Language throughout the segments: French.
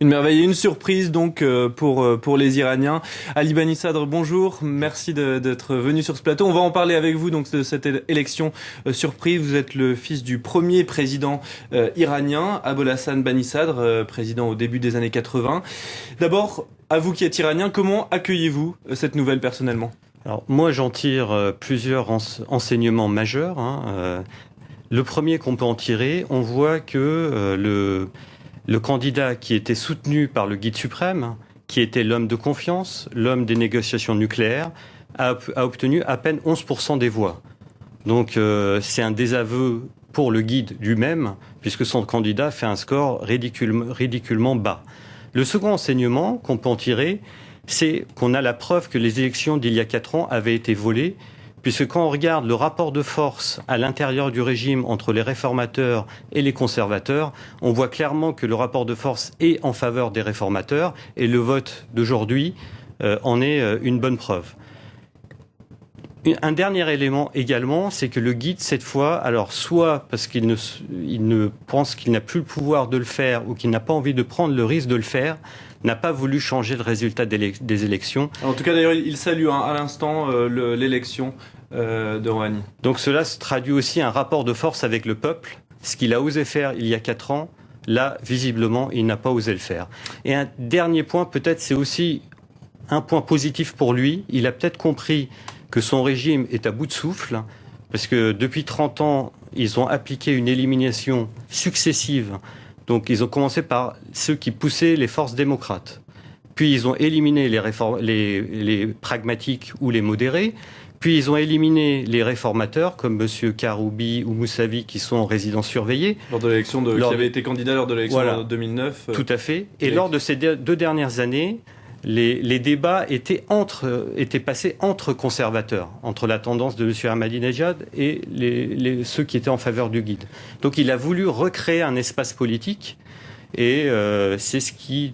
Une merveille et une surprise donc pour les Iraniens. Ali Bani Sadr, bonjour, merci d'être venu sur ce plateau. On va en parler avec vous donc de cette élection surprise. Vous êtes le fils du premier président iranien, Abolhassan Bani Sadr, président au début des années 80. D'abord, à vous qui êtes iranien, comment accueillez-vous cette nouvelle personnellement ? Alors moi j'en tire plusieurs enseignements majeurs. Le premier qu'on peut en tirer, on voit que le candidat qui était soutenu par le guide suprême, qui était l'homme de confiance, l'homme des négociations nucléaires, a obtenu à peine 11% des voix. Donc c'est un désaveu pour le guide lui-même, puisque son candidat fait un score ridiculement bas. Le second enseignement qu'on peut en tirer, c'est qu'on a la preuve que les élections d'il y a 4 ans avaient été volées, puisque quand on regarde le rapport de force à l'intérieur du régime entre les réformateurs et les conservateurs, on voit clairement que le rapport de force est en faveur des réformateurs, et le vote d'aujourd'hui en est une bonne preuve. Un dernier élément également, c'est que le guide, cette fois, alors soit parce qu'il ne pense qu'il n'a plus le pouvoir de le faire ou qu'il n'a pas envie de prendre le risque de le faire, n'a pas voulu changer le résultat des élections. En tout cas, d'ailleurs, il salue à l'instant l'élection de Rouhani. Donc cela se traduit aussi un rapport de force avec le peuple. Ce qu'il a osé faire il y a 4 ans, là, visiblement, il n'a pas osé le faire. Et un dernier point, peut-être, c'est aussi un point positif pour lui. Il a peut-être compris que son régime est à bout de souffle, parce que depuis 30 ans, ils ont appliqué une élimination successive. Donc ils ont commencé par ceux qui poussaient les forces démocrates. Puis ils ont éliminé les pragmatiques ou les modérés. Puis ils ont éliminé les réformateurs, comme M. Karoubi ou Moussavi, qui sont en résidence surveillée. Lors de l'élection qui avait été candidat lors de l'élection de 2009. Tout à fait. Et lors de ces 2 dernières années, les débats étaient passés entre conservateurs, entre la tendance de M. Ahmadinejad et ceux qui étaient en faveur du guide. Donc il a voulu recréer un espace politique et c'est ce qui,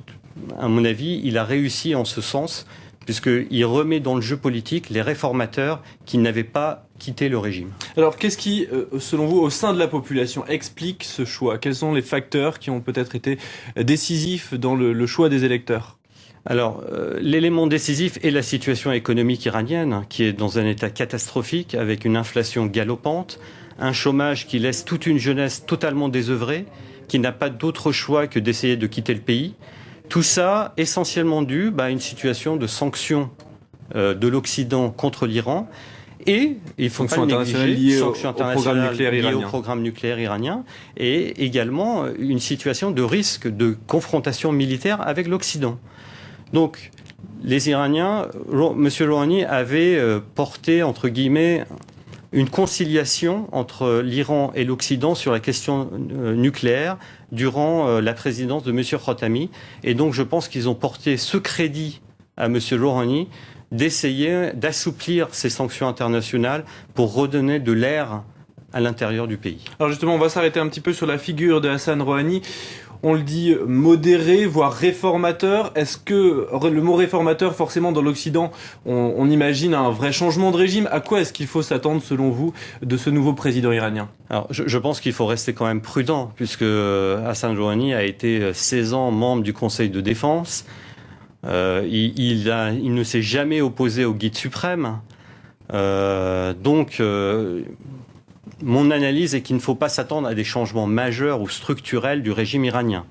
à mon avis, il a réussi en ce sens, puisqu'il remet dans le jeu politique les réformateurs qui n'avaient pas quitté le régime. Alors qu'est-ce qui, selon vous, au sein de la population, explique ce choix ? Quels sont les facteurs qui ont peut-être été décisifs dans le choix des électeurs ? Alors, l'élément décisif est la situation économique iranienne, qui est dans un état catastrophique, avec une inflation galopante, un chômage qui laisse toute une jeunesse totalement désœuvrée, qui n'a pas d'autre choix que d'essayer de quitter le pays. Tout ça essentiellement dû à une situation de sanctions de l'Occident contre l'Iran, et il faut pas le négliger, sanctions internationales liées au programme nucléaire iranien, et également une situation de risque de confrontation militaire avec l'Occident. Donc, les Iraniens, M. Rouhani avait porté, entre guillemets, une conciliation entre l'Iran et l'Occident sur la question nucléaire durant la présidence de M. Khatami. Et donc, je pense qu'ils ont porté ce crédit à M. Rouhani d'essayer d'assouplir ces sanctions internationales pour redonner de l'air à l'intérieur du pays. Alors justement, on va s'arrêter un petit peu sur la figure de Hassan Rouhani. On le dit modéré, voire réformateur. Est-ce que le mot réformateur, forcément, dans l'Occident, on imagine un vrai changement de régime ? À quoi est-ce qu'il faut s'attendre, selon vous, de ce nouveau président iranien ? Alors, je pense qu'il faut rester quand même prudent, puisque Hassan Rouhani a été 16 ans membre du Conseil de défense. Il ne s'est jamais opposé au guide suprême. Mon analyse est qu'il ne faut pas s'attendre à des changements majeurs ou structurels du régime iranien.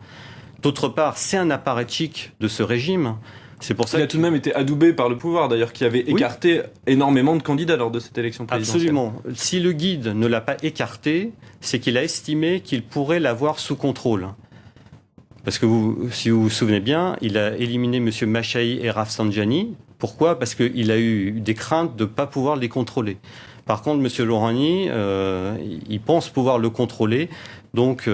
D'autre part, c'est un apparatchik de ce régime. C'est pour ça qu'il a tout de même été adoubé par le pouvoir, d'ailleurs, qui avait écarté énormément de candidats lors de cette élection présidentielle. Absolument. Si le guide ne l'a pas écarté, c'est qu'il a estimé qu'il pourrait l'avoir sous contrôle. Parce que si vous vous souvenez bien, il a éliminé M. Mashahi et Rafsanjani. Pourquoi ? Parce qu'il a eu des craintes de ne pas pouvoir les contrôler. Par contre, M. Rouhani, il pense pouvoir le contrôler. Donc,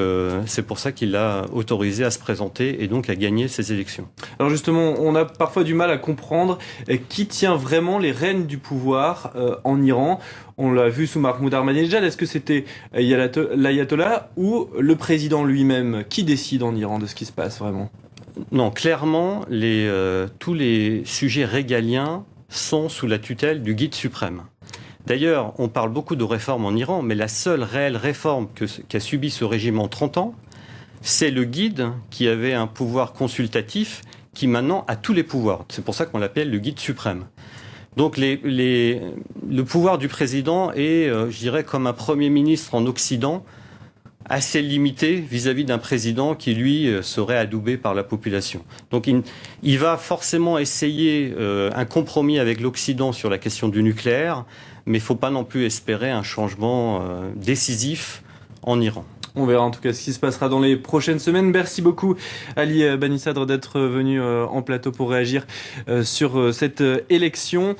c'est pour ça qu'il l'a autorisé à se présenter et donc à gagner ces élections. Alors justement, on a parfois du mal à comprendre qui tient vraiment les rênes du pouvoir en Iran. On l'a vu sous Mahmoud Ahmadinejad. Est-ce que c'était l'ayatollah ou le président lui-même qui décide en Iran de ce qui se passe vraiment ? Non, clairement, tous les sujets régaliens sont sous la tutelle du guide suprême. D'ailleurs, on parle beaucoup de réformes en Iran, mais la seule réelle réforme qu'a subi ce régime en 30 ans, c'est le guide qui avait un pouvoir consultatif qui maintenant a tous les pouvoirs. C'est pour ça qu'on l'appelle le guide suprême. Donc le pouvoir du président est, je dirais, comme un Premier ministre en Occident, assez limité vis-à-vis d'un président qui, lui, serait adoubé par la population. Donc il va forcément essayer un compromis avec l'Occident sur la question du nucléaire, mais il ne faut pas non plus espérer un changement décisif en Iran. On verra en tout cas ce qui se passera dans les prochaines semaines. Merci beaucoup Ali Bani Sadr d'être venu en plateau pour réagir sur cette élection.